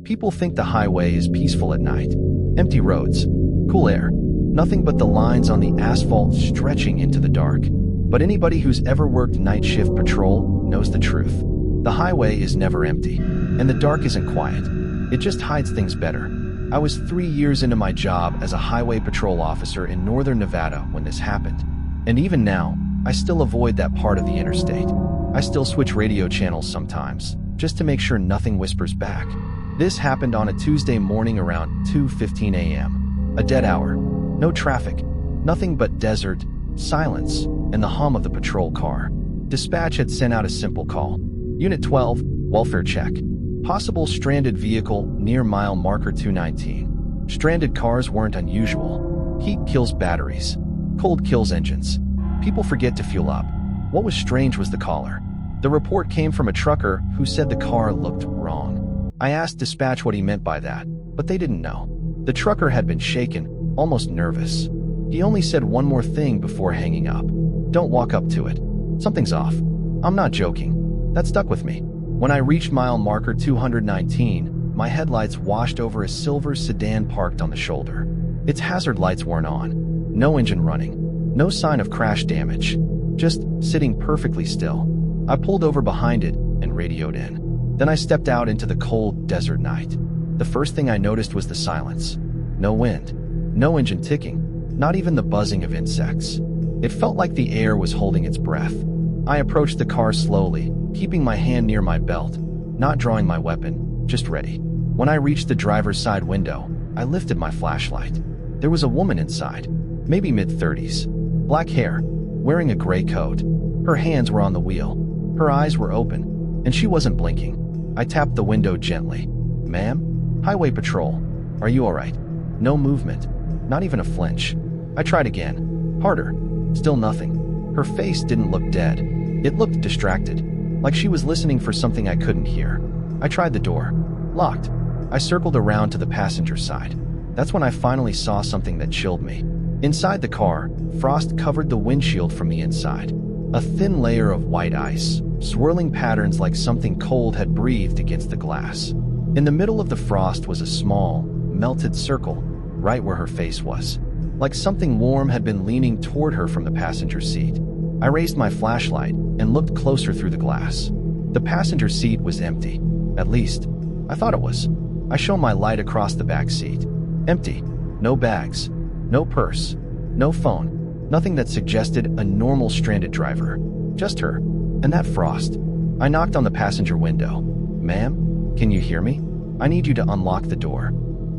People think the highway is peaceful at night. Empty roads, cool air, nothing but the lines on the asphalt stretching into the dark. But anybody who's ever worked night shift patrol knows the truth. The highway is never empty, and the dark isn't quiet. It just hides things better. I was 3 years into my job as a highway patrol officer in northern Nevada when this happened. And even now, I still avoid that part of the interstate. I still switch radio channels sometimes, just to make sure nothing whispers back. This happened on a Tuesday morning around 2:15 a.m. A dead hour. No traffic. Nothing but desert, silence, and the hum of the patrol car. Dispatch had sent out a simple call. Unit 12, welfare check. Possible stranded vehicle near mile marker 219. Stranded cars weren't unusual. Heat kills batteries. Cold kills engines. People forget to fuel up. What was strange was the caller. The report came from a trucker who said the car looked wrong. I asked dispatch what he meant by that, but they didn't know. The trucker had been shaken, almost nervous. He only said one more thing before hanging up. Don't walk up to it. Something's off. I'm not joking. That stuck with me. When I reached mile marker 219, my headlights washed over a silver sedan parked on the shoulder. Its hazard lights weren't on. No engine running. No sign of crash damage. Just sitting perfectly still. I pulled over behind it and radioed in. Then I stepped out into the cold desert night. The first thing I noticed was the silence. No wind. No engine ticking. Not even the buzzing of insects. It felt like the air was holding its breath. I approached the car slowly, keeping my hand near my belt, not drawing my weapon, just ready. When I reached the driver's side window, I lifted my flashlight. There was a woman inside, maybe mid-30s. Black hair, wearing a gray coat. Her hands were on the wheel. Her eyes were open, and she wasn't blinking. I tapped the window gently. "Ma'am? Highway patrol. Are you all right?" No movement. Not even a flinch. I tried again. Harder. Still nothing. Her face didn't look dead. It looked distracted, like she was listening for something I couldn't hear. I tried the door. Locked. I circled around to the passenger side. That's when I finally saw something that chilled me. Inside the car, frost covered the windshield from the inside. A thin layer of white ice, swirling patterns like something cold had breathed against the glass. In the middle of the frost was a small, melted circle, right where her face was. Like something warm had been leaning toward her from the passenger seat. I raised my flashlight and looked closer through the glass. The passenger seat was empty. At least, I thought it was. I shone my light across the back seat. Empty. No bags. No purse. No phone. Nothing that suggested a normal stranded driver. Just her. And that frost. I knocked on the passenger window. "Ma'am, can you hear me? I need you to unlock the door."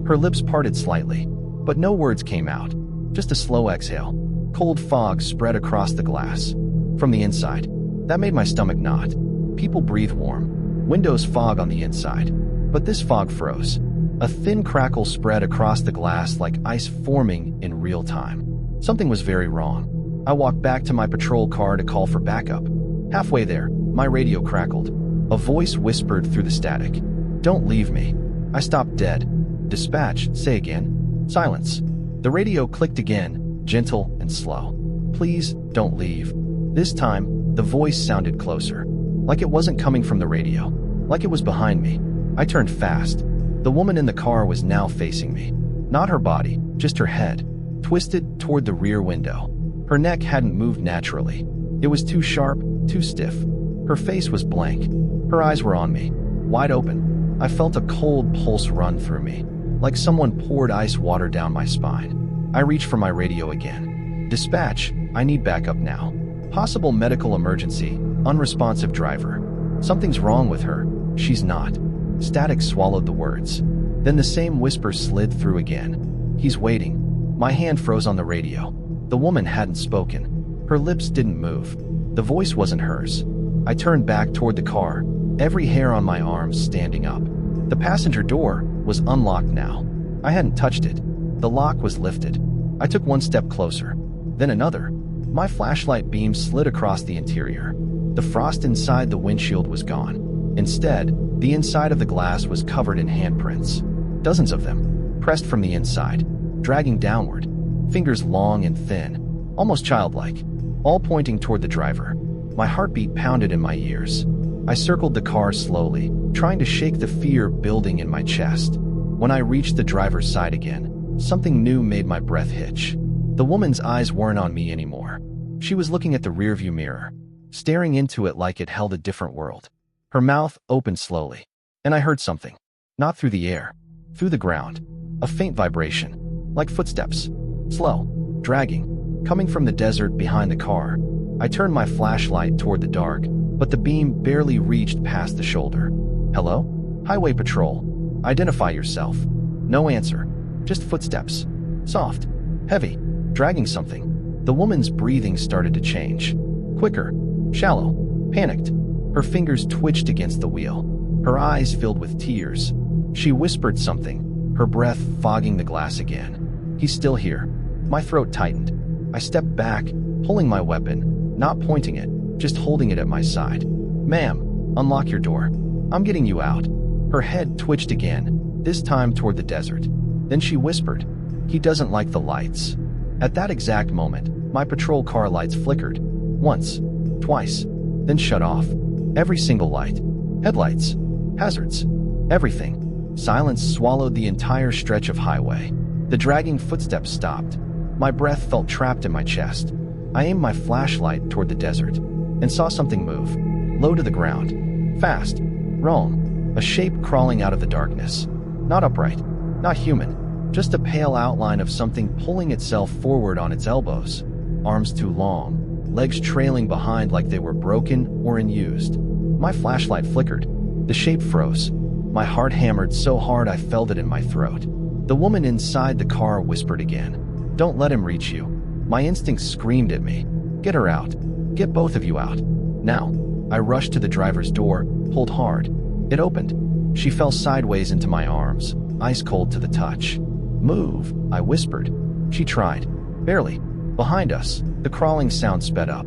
Her lips parted slightly, but no words came out. Just a slow exhale. Cold fog spread across the glass. From the inside. That made my stomach knot. People breathe warm. Windows fog on the inside. But this fog froze. A thin crackle spread across the glass like ice forming in real time. Something was very wrong. I walked back to my patrol car to call for backup. Halfway there, my radio crackled. A voice whispered through the static. "Don't leave me." I stopped dead. "Dispatch, say again." Silence. The radio clicked again, gentle and slow. "Please, don't leave." This time, the voice sounded closer. Like it wasn't coming from the radio. Like it was behind me. I turned fast. The woman in the car was now facing me. Not her body, just her head, twisted toward the rear window. Her neck hadn't moved naturally. It was too sharp, too stiff. Her face was blank. Her eyes were on me, wide open. I felt a cold pulse run through me, like someone poured ice water down my spine. I reached for my radio again. "Dispatch, I need backup now. Possible medical emergency, unresponsive driver. Something's wrong with her. She's not." Static swallowed the words. Then the same whisper slid through again. "He's waiting." My hand froze on the radio. The woman hadn't spoken. Her lips didn't move. The voice wasn't hers. I turned back toward the car, every hair on my arms standing up. The passenger door was unlocked now. I hadn't touched it. The lock was lifted. I took one step closer, then another. My flashlight beam slid across the interior. The frost inside the windshield was gone. Instead, the inside of the glass was covered in handprints. Dozens of them, pressed from the inside, dragging downward, fingers long and thin, almost childlike, all pointing toward the driver. My heartbeat pounded in my ears. I circled the car slowly, trying to shake the fear building in my chest. When I reached the driver's side again, something new made my breath hitch. The woman's eyes weren't on me anymore. She was looking at the rearview mirror, staring into it like it held a different world. Her mouth opened slowly, and I heard something. Not through the air, through the ground. A faint vibration, like footsteps. Slow, dragging, coming from the desert behind the car. I turned my flashlight toward the dark, but the beam barely reached past the shoulder. Hello? Highway Patrol. Identify yourself. No answer. Just footsteps. Soft. Heavy. Dragging something. The woman's breathing started to change. Quicker. Shallow. Panicked. Her fingers twitched against the wheel. Her eyes filled with tears. She whispered something, her breath fogging the glass again. He's still here. My throat tightened. I stepped back, pulling my weapon, not pointing it, just holding it at my side. Ma'am, unlock your door. I'm getting you out. Her head twitched again, this time toward the desert. Then she whispered, he doesn't like the lights. At that exact moment, my patrol car lights flickered. Once, twice, then shut off. Every single light. Headlights. Hazards. Everything. Silence swallowed the entire stretch of highway. The dragging footsteps stopped. My breath felt trapped in my chest. I aimed my flashlight toward the desert and saw something move, low to the ground. Fast. Wrong. A shape crawling out of the darkness. Not upright. Not human. Just a pale outline of something pulling itself forward on its elbows. Arms too long. Legs trailing behind like they were broken or unused. My flashlight flickered. The shape froze. My heart hammered so hard I felt it in my throat. The woman inside the car whispered again, don't let him reach you. My instincts screamed at me. Get her out. Get both of you out. Now. I rushed to the driver's door, pulled hard. It opened. She fell sideways into my arms, ice cold to the touch. Move, I whispered. She tried. Barely. Behind us, the crawling sound sped up.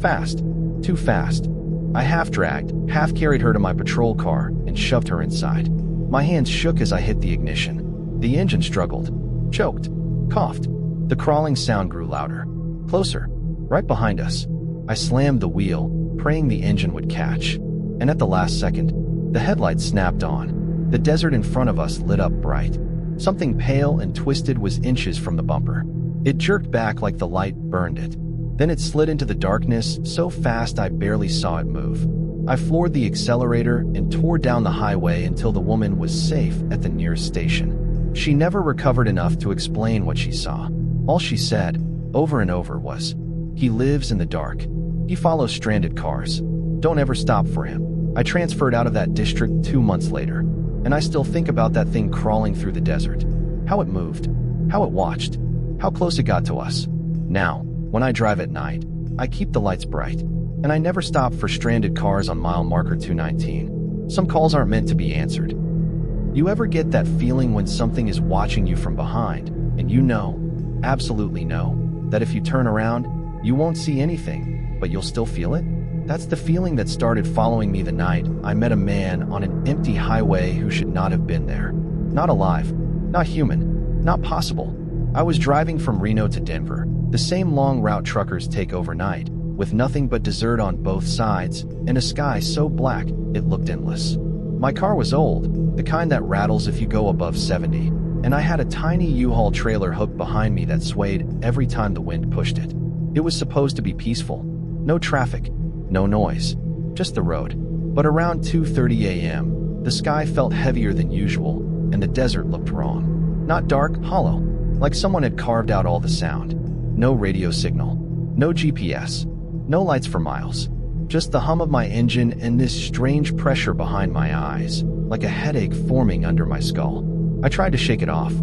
Fast. Too fast. I half-dragged, half-carried her to my patrol car and shoved her inside. My hands shook as I hit the ignition. The engine struggled, choked, coughed. The crawling sound grew louder. Closer, right behind us. I slammed the wheel, praying the engine would catch. And at the last second, the headlights snapped on. The desert in front of us lit up bright. Something pale and twisted was inches from the bumper. It jerked back like the light burned it. Then it slid into the darkness so fast I barely saw it move. I floored the accelerator and tore down the highway until the woman was safe at the nearest station. She never recovered enough to explain what she saw. All she said, over and over, was, he lives in the dark. He follows stranded cars. Don't ever stop for him. I transferred out of that district 2 months later, and I still think about that thing crawling through the desert. How it moved, how it watched, how close it got to us. Now, when I drive at night, I keep the lights bright, and I never stop for stranded cars on mile marker 219. Some calls aren't meant to be answered. You ever get that feeling when something is watching you from behind, and you know, absolutely know, that if you turn around, you won't see anything, but you'll still feel it? That's the feeling that started following me the night I met a man on an empty highway who should not have been there. Not alive, not human, not possible. I was driving from Reno to Denver, the same long route truckers take overnight, with nothing but desert on both sides and a sky so black it looked endless. My car was old, the kind that rattles if you go above 70, and I had a tiny U-Haul trailer hooked behind me that swayed every time the wind pushed it. It was supposed to be peaceful. No traffic, no noise, just the road. But around 2:30 a.m., the sky felt heavier than usual, and the desert looked wrong. Not dark, hollow, like someone had carved out all the sound. No radio signal, no GPS, no lights for miles. Just the hum of my engine and this strange pressure behind my eyes, like a headache forming under my skull. I tried to shake it off,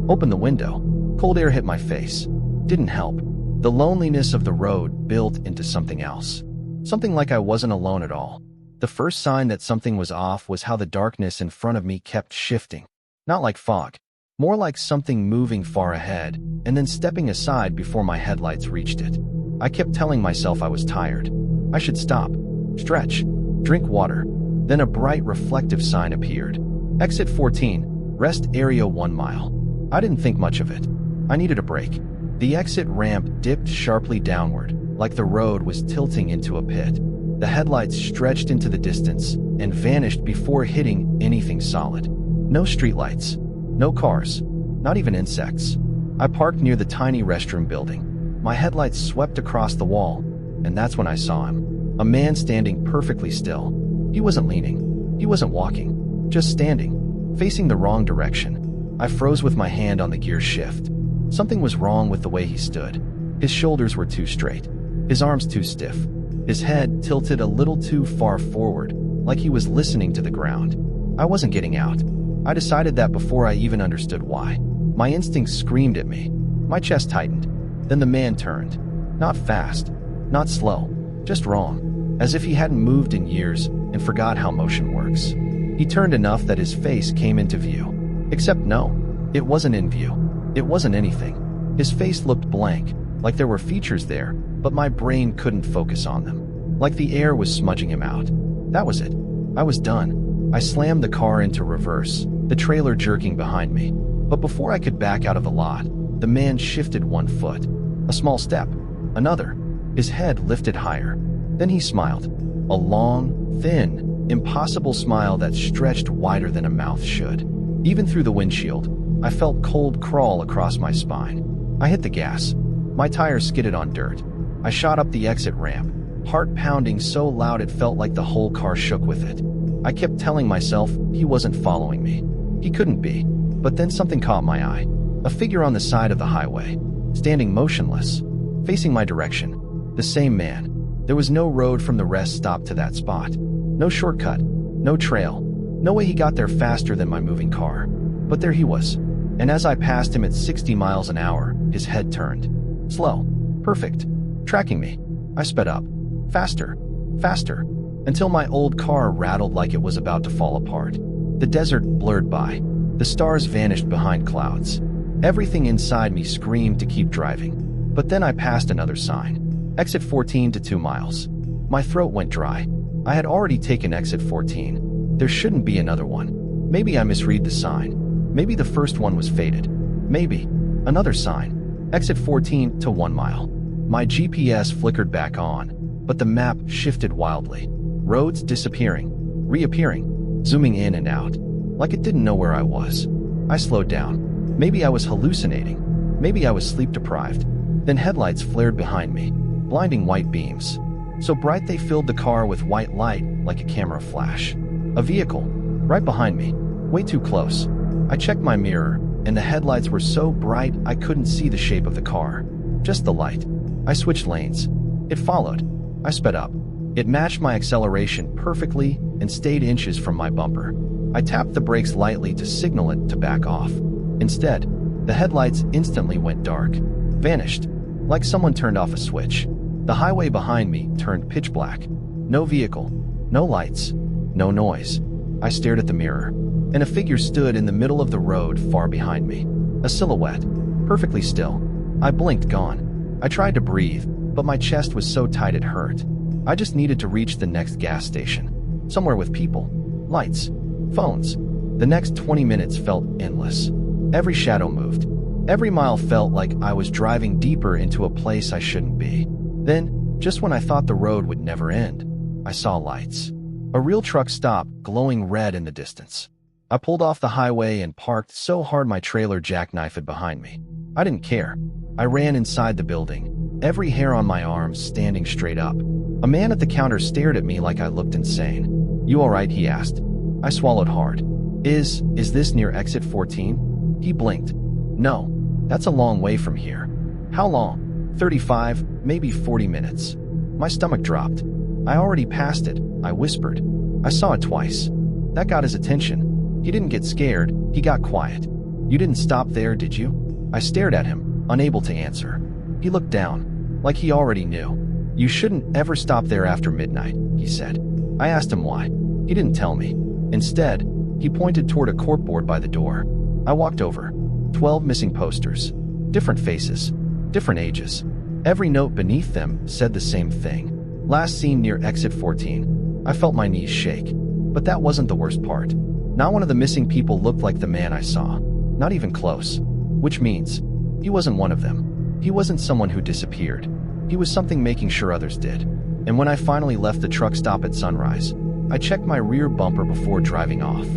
opened the window. Cold air hit my face. Didn't help. The loneliness of the road built into something else. Something like I wasn't alone at all. The first sign that something was off was how the darkness in front of me kept shifting. Not like fog, more like something moving far ahead, and then stepping aside before my headlights reached it. I kept telling myself I was tired. I should stop, stretch, drink water. Then a bright reflective sign appeared. Exit 14, rest area 1 mile. I didn't think much of it. I needed a break. The exit ramp dipped sharply downward, like the road was tilting into a pit. The headlights stretched into the distance, and vanished before hitting anything solid. No streetlights, no cars, not even insects. I parked near the tiny restroom building. My headlights swept across the wall, and that's when I saw him. A man standing perfectly still. He wasn't leaning. He wasn't walking. Just standing, facing the wrong direction. I froze with my hand on the gear shift. Something was wrong with the way he stood. His shoulders were too straight. His arms too stiff. His head tilted a little too far forward, like he was listening to the ground. I wasn't getting out. I decided that before I even understood why. My instincts screamed at me. My chest tightened. Then the man turned. Not fast, not slow, just wrong, as if he hadn't moved in years and forgot how motion works. He turned enough that his face came into view. Except no, it wasn't in view. It wasn't anything. His face looked blank, like there were features there, but my brain couldn't focus on them. Like the air was smudging him out. That was it. I was done. I slammed the car into reverse, the trailer jerking behind me. But before I could back out of the lot, the man shifted one foot. A small step. Another. His head lifted higher. Then he smiled. A long, thin, impossible smile that stretched wider than a mouth should. Even through the windshield, I felt cold crawl across my spine. I hit the gas. My tires skidded on dirt. I shot up the exit ramp, heart pounding so loud it felt like the whole car shook with it. I kept telling myself he wasn't following me. He couldn't be. But then something caught my eye. A figure on the side of the highway, standing motionless, facing my direction. The same man. There was no road from the rest stop to that spot. No shortcut, no trail, no way he got there faster than my moving car. But there he was. And as I passed him at 60 miles an hour, his head turned. Slow. Perfect. Tracking me. I sped up. Faster. Faster. Until my old car rattled like it was about to fall apart. The desert blurred by. The stars vanished behind clouds. Everything inside me screamed to keep driving. But then I passed another sign. Exit 14 to 2 miles. My throat went dry. I had already taken exit 14. There shouldn't be another one. Maybe I misread the sign. Maybe the first one was faded. Maybe. Another sign. Exit 14 to 1 mile. My GPS flickered back on, but the map shifted wildly. Roads disappearing, reappearing, zooming in and out, like it didn't know where I was. I slowed down. Maybe I was hallucinating. Maybe I was sleep-deprived. Then headlights flared behind me, blinding white beams. So bright they filled the car with white light like a camera flash. A vehicle, right behind me, way too close. I checked my mirror, and the headlights were so bright I couldn't see the shape of the car. Just the light. I switched lanes. It followed. I sped up. It matched my acceleration perfectly and stayed inches from my bumper. I tapped the brakes lightly to signal it to back off. Instead, the headlights instantly went dark, vanished, like someone turned off a switch. The highway behind me turned pitch black. No vehicle, no lights, no noise. I stared at the mirror, and a figure stood in the middle of the road far behind me. A silhouette, perfectly still. I blinked, gone. I tried to breathe, but my chest was so tight it hurt. I just needed to reach the next gas station. Somewhere with people, lights, phones. The next 20 minutes felt endless. Every shadow moved. Every mile felt like I was driving deeper into a place I shouldn't be. Then, just when I thought the road would never end, I saw lights. A real truck stopped, glowing red in the distance. I pulled off the highway and parked so hard my trailer jackknifed behind me. I didn't care. I ran inside the building, every hair on my arms standing straight up. A man at the counter stared at me like I looked insane. "You all right?" he asked. I swallowed hard. Is this near exit 14? He blinked. "No, that's a long way from here." "How long?" 35, maybe 40 minutes. My stomach dropped. "I already passed it," I whispered. "I saw it twice." That got his attention. He didn't get scared, he got quiet. "You didn't stop there, did you?" I stared at him, unable to answer. He looked down, like he already knew. "You shouldn't ever stop there after midnight," he said. I asked him why. He didn't tell me. Instead, he pointed toward a corkboard by the door. I walked over. 12 missing posters. Different faces. Different ages. Every note beneath them said the same thing. "Last seen near exit 14. I felt my knees shake. But that wasn't the worst part. Not one of the missing people looked like the man I saw. Not even close. Which means, he wasn't one of them. He wasn't someone who disappeared. He was something making sure others did. And when I finally left the truck stop at sunrise, I checked my rear bumper before driving off.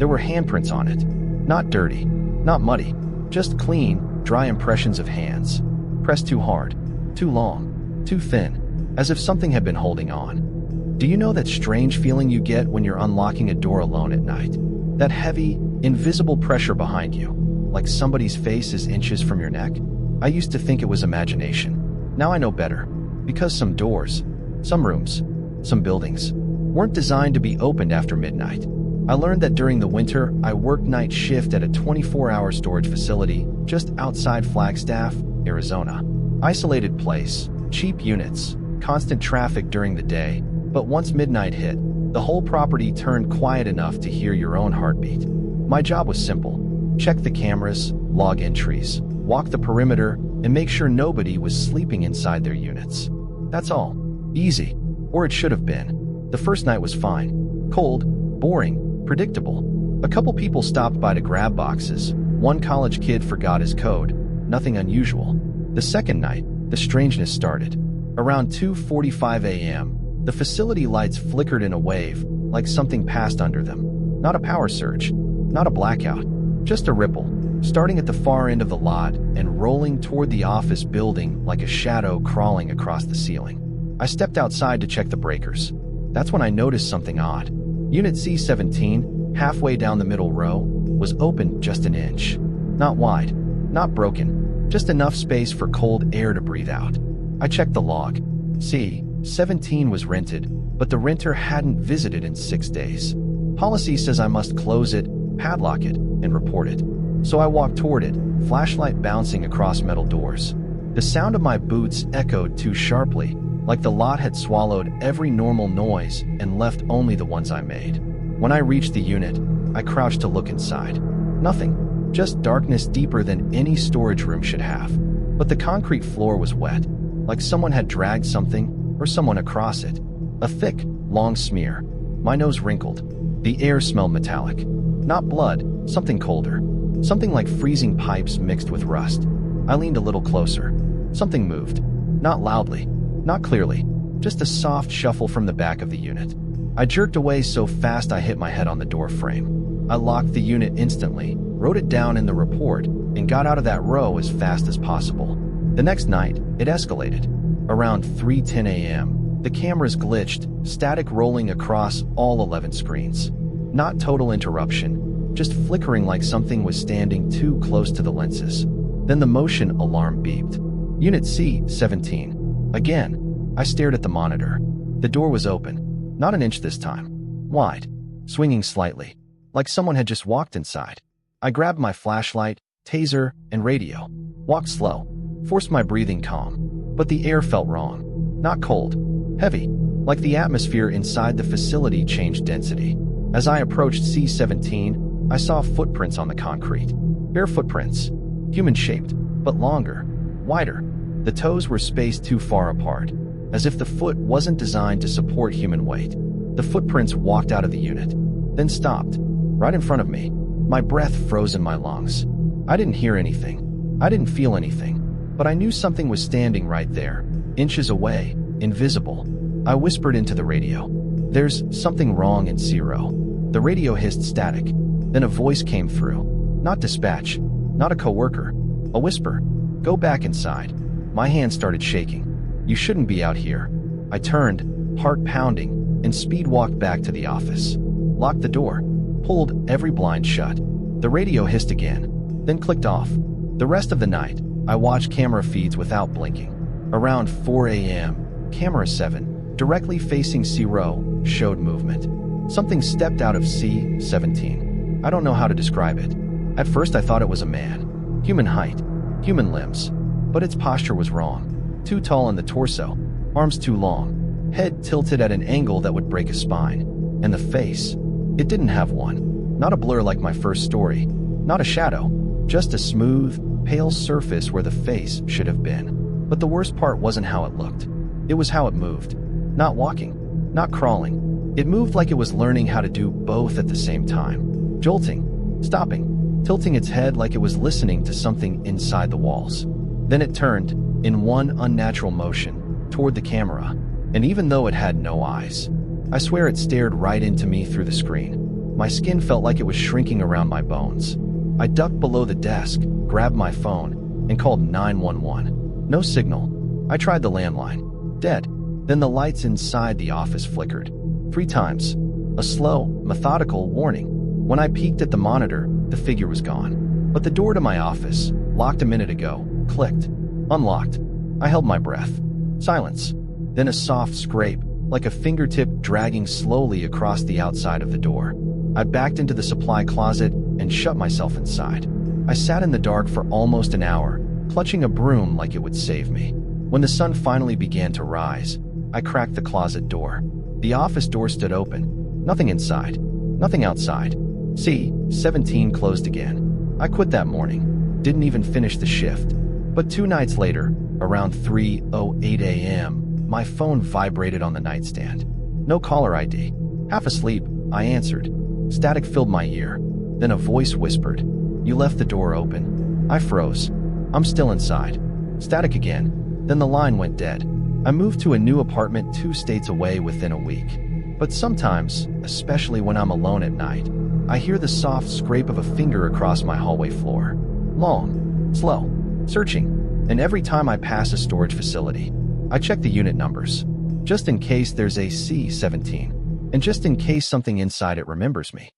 There were handprints on it. Not dirty, not muddy, just clean, dry impressions of hands. Pressed too hard, too long, too thin, as if something had been holding on. Do you know that strange feeling you get when you're unlocking a door alone at night? That heavy, invisible pressure behind you, like somebody's face is inches from your neck? I used to think it was imagination. Now I know better, because some doors, some rooms, some buildings weren't designed to be opened after midnight. I learned that during the winter, I worked night shift at a 24-hour storage facility just outside Flagstaff, Arizona. Isolated place, cheap units, constant traffic during the day, but once midnight hit, the whole property turned quiet enough to hear your own heartbeat. My job was simple. Check the cameras, log entries, walk the perimeter, and make sure nobody was sleeping inside their units. That's all. Easy. Or it should have been. The first night was fine. Cold, boring, predictable. A couple people stopped by to grab boxes. One college kid forgot his code. Nothing unusual. The second night, the strangeness started. Around 2:45 a.m., the facility lights flickered in a wave, like something passed under them. Not a power surge, not a blackout, just a ripple, starting at the far end of the lot and rolling toward the office building like a shadow crawling across the ceiling. I stepped outside to check the breakers. That's when I noticed something odd. Unit C-17, halfway down the middle row, was open just an inch. Not wide, not broken, just enough space for cold air to breathe out. I checked the log. C-17 was rented, but the renter hadn't visited in 6 days. Policy says I must close it, padlock it, and report it. So I walked toward it, flashlight bouncing across metal doors. The sound of my boots echoed too sharply, like the lot had swallowed every normal noise and left only the ones I made. When I reached the unit, I crouched to look inside. Nothing, just darkness deeper than any storage room should have. But the concrete floor was wet, like someone had dragged something or someone across it. A thick, long smear. My nose wrinkled. The air smelled metallic. Not blood, something colder. Something like freezing pipes mixed with rust. I leaned a little closer. Something moved. Not loudly, not clearly, just a soft shuffle from the back of the unit. I jerked away so fast I hit my head on the door frame. I locked the unit instantly, wrote it down in the report, and got out of that row as fast as possible. The next night, it escalated. Around 3:10 a.m., the cameras glitched, static rolling across all 11 screens. Not total interruption, just flickering like something was standing too close to the lenses. Then the motion alarm beeped. Unit C-17. Again, I stared at the monitor. The door was open, not an inch this time. Wide, swinging slightly, like someone had just walked inside. I grabbed my flashlight, taser, and radio. Walked slow, forced my breathing calm. But the air felt wrong. Not cold, heavy, like the atmosphere inside the facility changed density. As I approached C-17, I saw footprints on the concrete. Bare footprints, human-shaped, but longer, wider. The toes were spaced too far apart, as if the foot wasn't designed to support human weight. The footprints walked out of the unit, then stopped, right in front of me. My breath froze in my lungs. I didn't hear anything. I didn't feel anything. But I knew something was standing right there, inches away, invisible. I whispered into the radio. There's something wrong in C-row. The radio hissed static. Then a voice came through. Not dispatch, not a coworker. A whisper. Go back inside. My hand started shaking. You shouldn't be out here. I turned, heart pounding, and speed walked back to the office. Locked the door. Pulled every blind shut. The radio hissed again, then clicked off. The rest of the night, I watched camera feeds without blinking. Around 4 a.m., camera 7, directly facing C-row, showed movement. Something stepped out of C-17. I don't know how to describe it. At first I thought it was a man. Human height, human limbs. But its posture was wrong. Too tall in the torso, arms too long, head tilted at an angle that would break a spine. And the face, it didn't have one. Not a blur like my first story. Not a shadow. Just a smooth, pale surface where the face should have been. But the worst part wasn't how it looked. It was how it moved. Not walking, not crawling. It moved like it was learning how to do both at the same time. Jolting, stopping, tilting its head like it was listening to something inside the walls. Then it turned, in one unnatural motion, toward the camera. And even though it had no eyes, I swear it stared right into me through the screen. My skin felt like it was shrinking around my bones. I ducked below the desk, grabbed my phone, and called 911. No signal. I tried the landline. Dead. Then the lights inside the office flickered. 3 times. A slow, methodical warning. When I peeked at the monitor, the figure was gone. But the door to my office, locked a minute ago, clicked. Unlocked. I held my breath. Silence. Then a soft scrape, like a fingertip dragging slowly across the outside of the door. I backed into the supply closet and shut myself inside. I sat in the dark for almost an hour, clutching a broom like it would save me. When the sun finally began to rise, I cracked the closet door. The office door stood open. Nothing inside. Nothing outside. C-17 closed again. I quit that morning. Didn't even finish the shift. But 2 nights later, around 3:08 a.m., my phone vibrated on the nightstand. No caller ID. Half asleep, I answered. Static filled my ear. Then a voice whispered, "You left the door open." I froze. I'm still inside. Static again. Then the line went dead. I moved to a new apartment 2 states away within a week. But sometimes, especially when I'm alone at night, I hear the soft scrape of a finger across my hallway floor. Long, slow, searching. And every time I pass a storage facility, I check the unit numbers, just in case there's a C-17, and just in case something inside it remembers me.